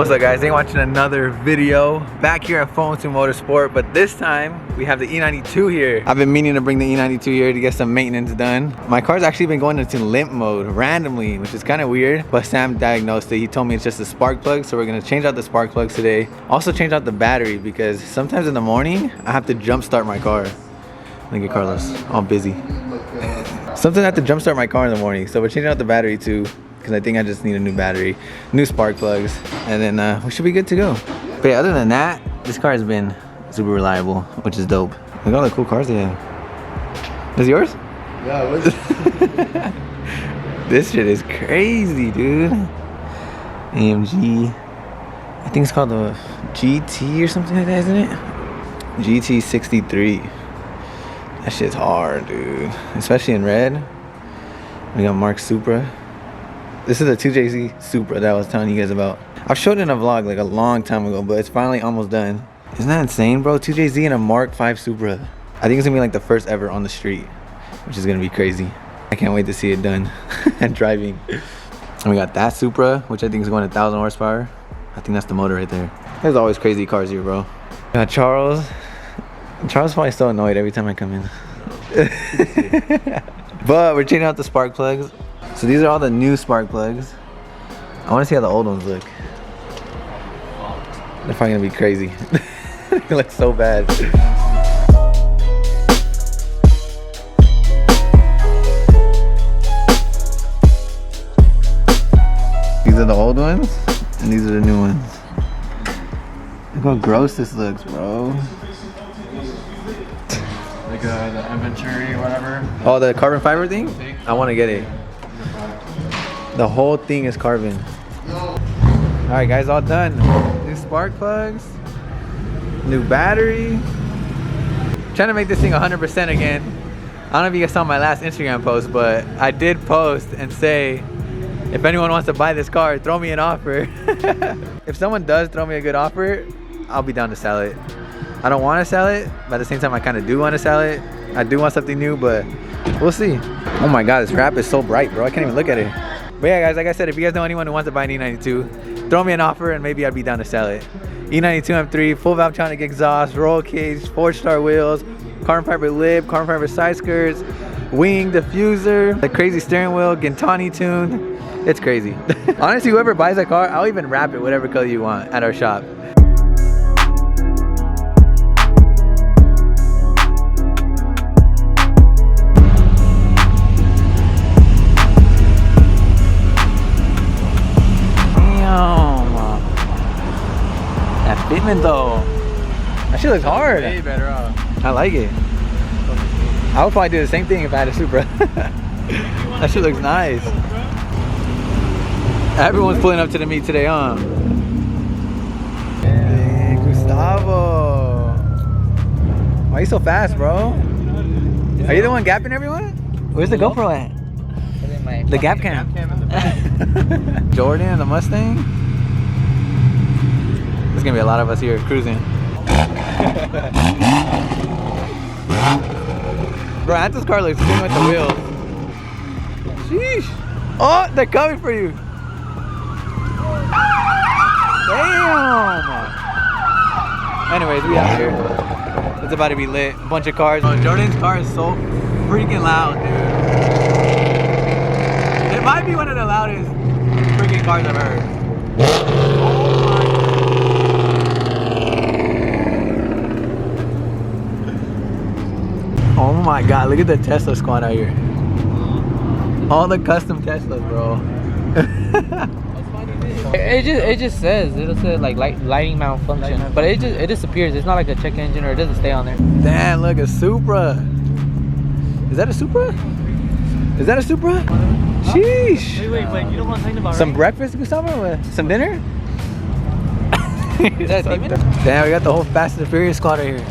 What's up guys, thanks for watching another video. Back here at Phone 2 Motorsport, but this time we have the E92 here. I've been meaning to bring the E92 here to get some maintenance done. My car's actually been going into limp mode randomly, which is kind of weird, but Sam diagnosed it. He told me it's just a spark plug, so we're gonna change out the spark plugs today. Also change out the battery because sometimes in the morning I have to jump start my car. Look at Carlos, all busy. Sometimes I have to jump start my car in the morning, so we're changing out the battery too, because I think I just need a new battery, new spark plugs, and then we should be good to go. But yeah, other than that, this car has been super reliable, which is dope. Look at all the cool cars they have. Is yours? Yeah, it was. This shit is crazy, dude. AMG. I think it's called the GT or something like that, isn't it? GT63. That shit's hard, dude. Especially in red. We got Mark Supra. This is the 2JZ Supra that I was telling you guys about. I've showed it in a vlog like a long time ago, but it's finally almost done. Isn't that insane, bro? 2JZ and a Mark 5 Supra. I think it's gonna be like the first ever on the street, which is gonna be crazy. I can't wait to see it done and driving. And we got that Supra, which I think is going 1,000 horsepower. I think that's the motor right there. There's always crazy cars here, bro. We got Charles. Charles is probably so annoyed every time I come in. But we're changing out the spark plugs. So these are all the new spark plugs. I want to see how the old ones look. They're probably gonna be crazy. They look so bad. These are the old ones, and these are the new ones. Look how gross this looks, bro. Like the inventory, whatever. Oh, the carbon fiber thing? I want to get it. The whole thing is carbon. Alright guys, all done. New spark plugs, new battery. Trying to make this thing 100% again. I don't know if you guys saw my last Instagram post, but I did post and say, if anyone wants to buy this car, throw me an offer. If someone does throw me a good offer, I'll be down to sell it. I don't want to sell it, but at the same time I kind of do want to sell it. I do want something new, but we'll see. Oh my god, this wrap is so bright, bro. I can't even look at it. But yeah guys, like I said, if you guys know anyone who wants to buy an E92, throw me an offer and maybe I'd be down to sell it. E92 M3, full Valvetronic exhaust, roll cage, 4-star wheels, carbon fiber lip, carbon fiber side skirts, wing, diffuser, the crazy steering wheel, Gintani tune. It's crazy. Honestly, whoever buys that car, I'll even wrap it whatever color you want at our shop. Fitment though, that shit looks hard. Way better off. I like it. I would probably do the same thing if I had a Supra. That shit looks nice. Everyone's pulling up to the meet today, huh? Hey, Gustavo. Why are you so fast, bro? Are you the one gapping everyone? Where's the GoPro at? The gap cam. Jordan and the Mustang. There's gonna be a lot of us here cruising. Bro, Anto's car looks good with the wheels. Sheesh. Oh, they're coming for you. Damn. Anyways, we out here. It's about to be lit. A bunch of cars. Oh, Jordan's car is so freaking loud, dude. It might be one of the loudest freaking cars I've heard. Oh my god, look at the Tesla squad out here. All the custom Teslas, bro. it just says, it'll say like lighting malfunction, but it disappears. It's not like a check engine, or it doesn't stay on there. Damn, look, a Supra. Is that a Supra? Is that a Supra? Sheesh. Wait, you know what I'm talking about, some breakfast, Gustavo? Some dinner? Is that a demon? Damn, we got the whole Fast and the Furious squad right here.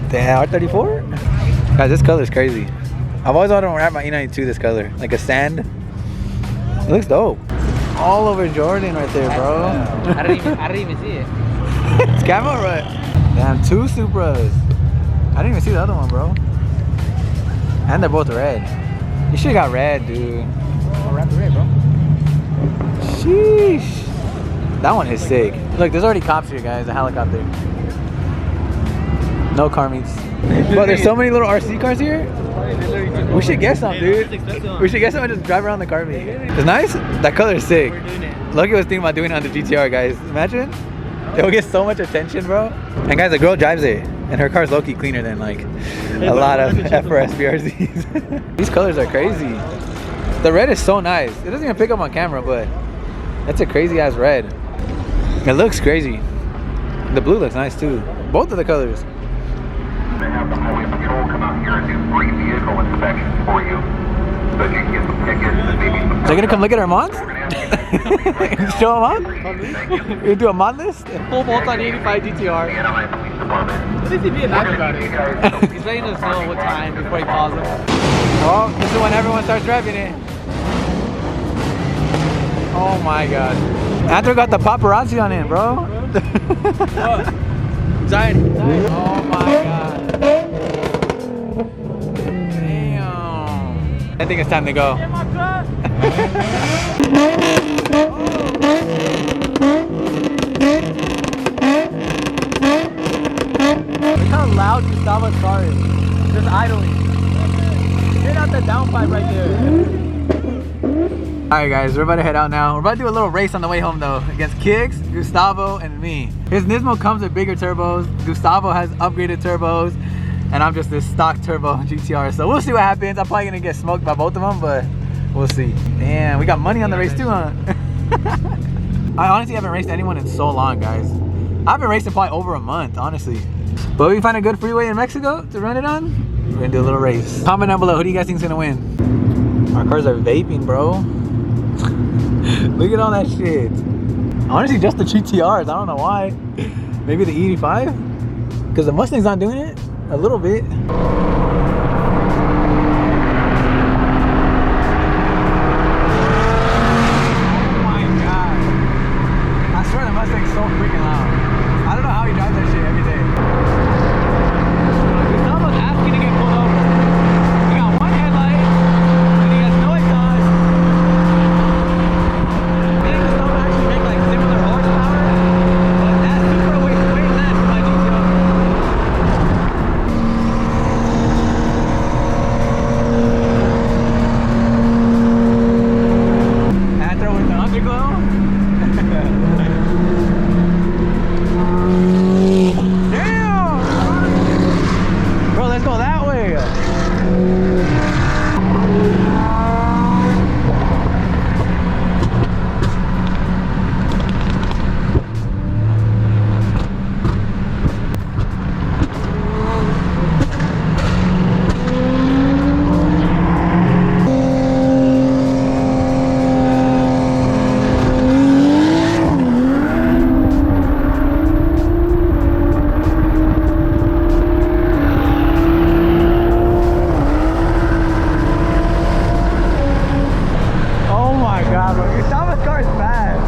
Damn, R34? Guys, this color is crazy. I've always wanted to wrap my E92 this color, like a sand. It looks dope. All over Jordan right there, bro. I didn't even see it. It's camo, right? Damn, 2 Supras. I didn't even see the other one, bro. And they're both red. You should've got red, dude. I'll wrap the red, bro. Sheesh. That one is sick. Look, there's already cops here, guys. A helicopter. No car meets. Bro, there's so many little RC cars here. We should get some, dude. We should get some and just drive around the car meet. It's nice. That color is sick. Loki was thinking about doing it on the GTR, guys. Imagine. It will get so much attention, bro. And guys, the girl drives it, and her car's low-key cleaner than like a lot of FRS BRZs. These colors are crazy. The red is so nice. It doesn't even pick up on camera, but that's a crazy ass red. It looks crazy. The blue looks nice too. Both of the colors. They have the highway patrol come out here and do free vehicle inspections for you, so you can get some tickets and maybe some. Are they gonna come look at our mods? Show them up? You do a mod list? Full bolt on 85 GTR. What is he being nice about it? He's letting us know what time before he calls us. Oh, this is when everyone starts revving it. Oh my god. Andrew got the paparazzi on it, bro. Giant. Oh my god. Damn. I think it's time to go. Look how loud Gustavo's car is. Just idling. Get out the downpipe right there. Alright guys, we're about to head out now. We're about to do a little race on the way home though, against Kicks, Gustavo, and me. His Nismo comes with bigger turbos. Gustavo has upgraded turbos, and I'm just this stock turbo GTR. So we'll see what happens. I'm probably gonna get smoked by both of them, but we'll see. Damn, we got money on the race too, huh? I honestly haven't raced anyone in so long, guys. I've been racing probably over a month, honestly. But we find a good freeway in Mexico to run it on. We're gonna do a little race. Comment down below, who do you guys think is gonna win? Our cars are vaping, bro. Look at all that shit. Honestly, just the GTRs. I don't know why. Maybe the E85? Because the Mustang's not doing it? A little bit. Oh my god. I swear the Mustang's so freaking loud. I don't know how he drives that shit every day. Gustavo's asking to get pulled over. He got one headlight, and he has no exhaust. Me and Gustavo actually make like similar horsepower, but that Supra weighs way less than my GTR. And I throw in the underglow. Damn! Bro, let's go that way. Oh my god, bro. Gustavo's car is fast.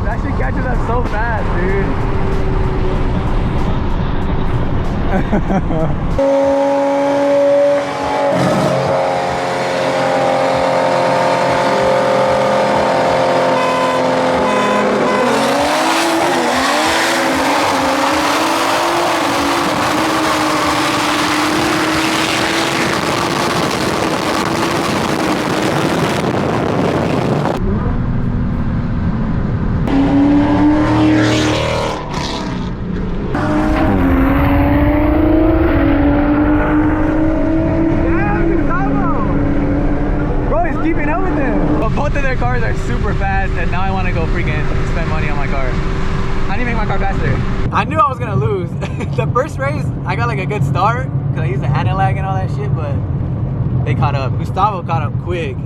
That shit catches up so fast, dude. Keeping up with them. But both of their cars are super fast, and now I want to go freaking spend money on my car. I need to make my car faster. I knew I was gonna lose. The first race, I got like a good start because I used the anti-lag and all that shit, but they caught up. Gustavo caught up quick.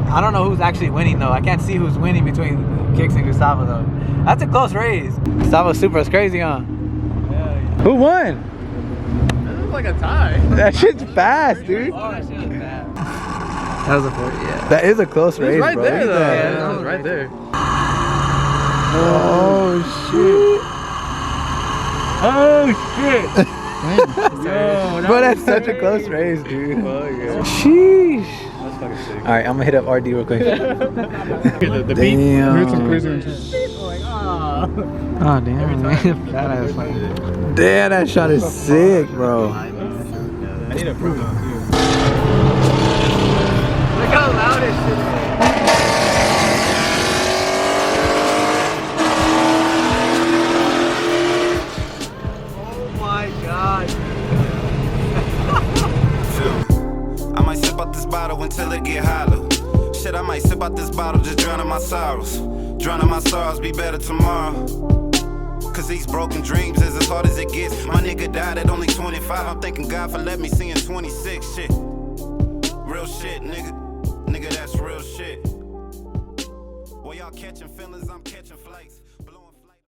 I don't know who's actually winning though. I can't see who's winning between Kicks and Gustavo though. That's a close race. Gustavo Supra is crazy, huh? Yeah. Who won? This is like a tie. That shit's fast, dude. Oh, that shit was bad. That was a 40, yeah. That is a close race, Right bro. there, Look though. at that. Yeah, that was right there. Oh shit. Oh shit. Yo, Bro, that's such a close race, dude. Oh, yeah. Sheesh. That's fucking sick. All right, I'm gonna hit up RD real quick. The beat. Damn. Heard some crazy ones. Oh damn, man. That ass funny. Damn, that shot is sick, bro. I need a pro too. Look how loud this shit is. Oh my god. I might sip out this bottle until it get hollow. Shit, I might sip out this bottle, just drowning my sorrows. Drowning my sorrows, be better tomorrow. Cause these broken dreams is as hard as it gets. My nigga died at only 25. I'm thanking God for letting me see in 26. Shit. Real shit, nigga.